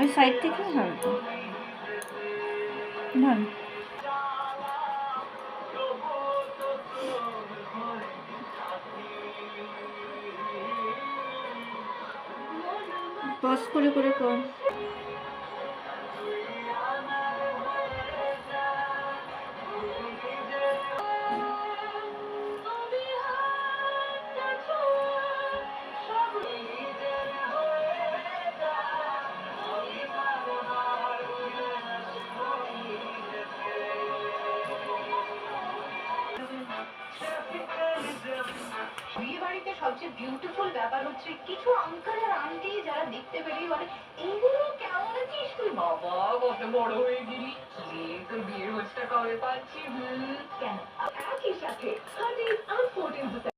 ওই সাইড থেকে হালকা ঢাল। পজ করে করে কর। বিয়ে বাড়িতে সবচেয়ে বিউটিফুল ব্যাপার হচ্ছে কিছু আঙ্কেল আর আন্টি যারা দেখতে পেলেই বলে এইগুলো কেমন আছিস তুই, বাবা কত বড় হয়ে গেলি, কি তোর বিয়ের হোস্টটা কবে পাচ্ছি। কেন একই সাথে 13 আর 14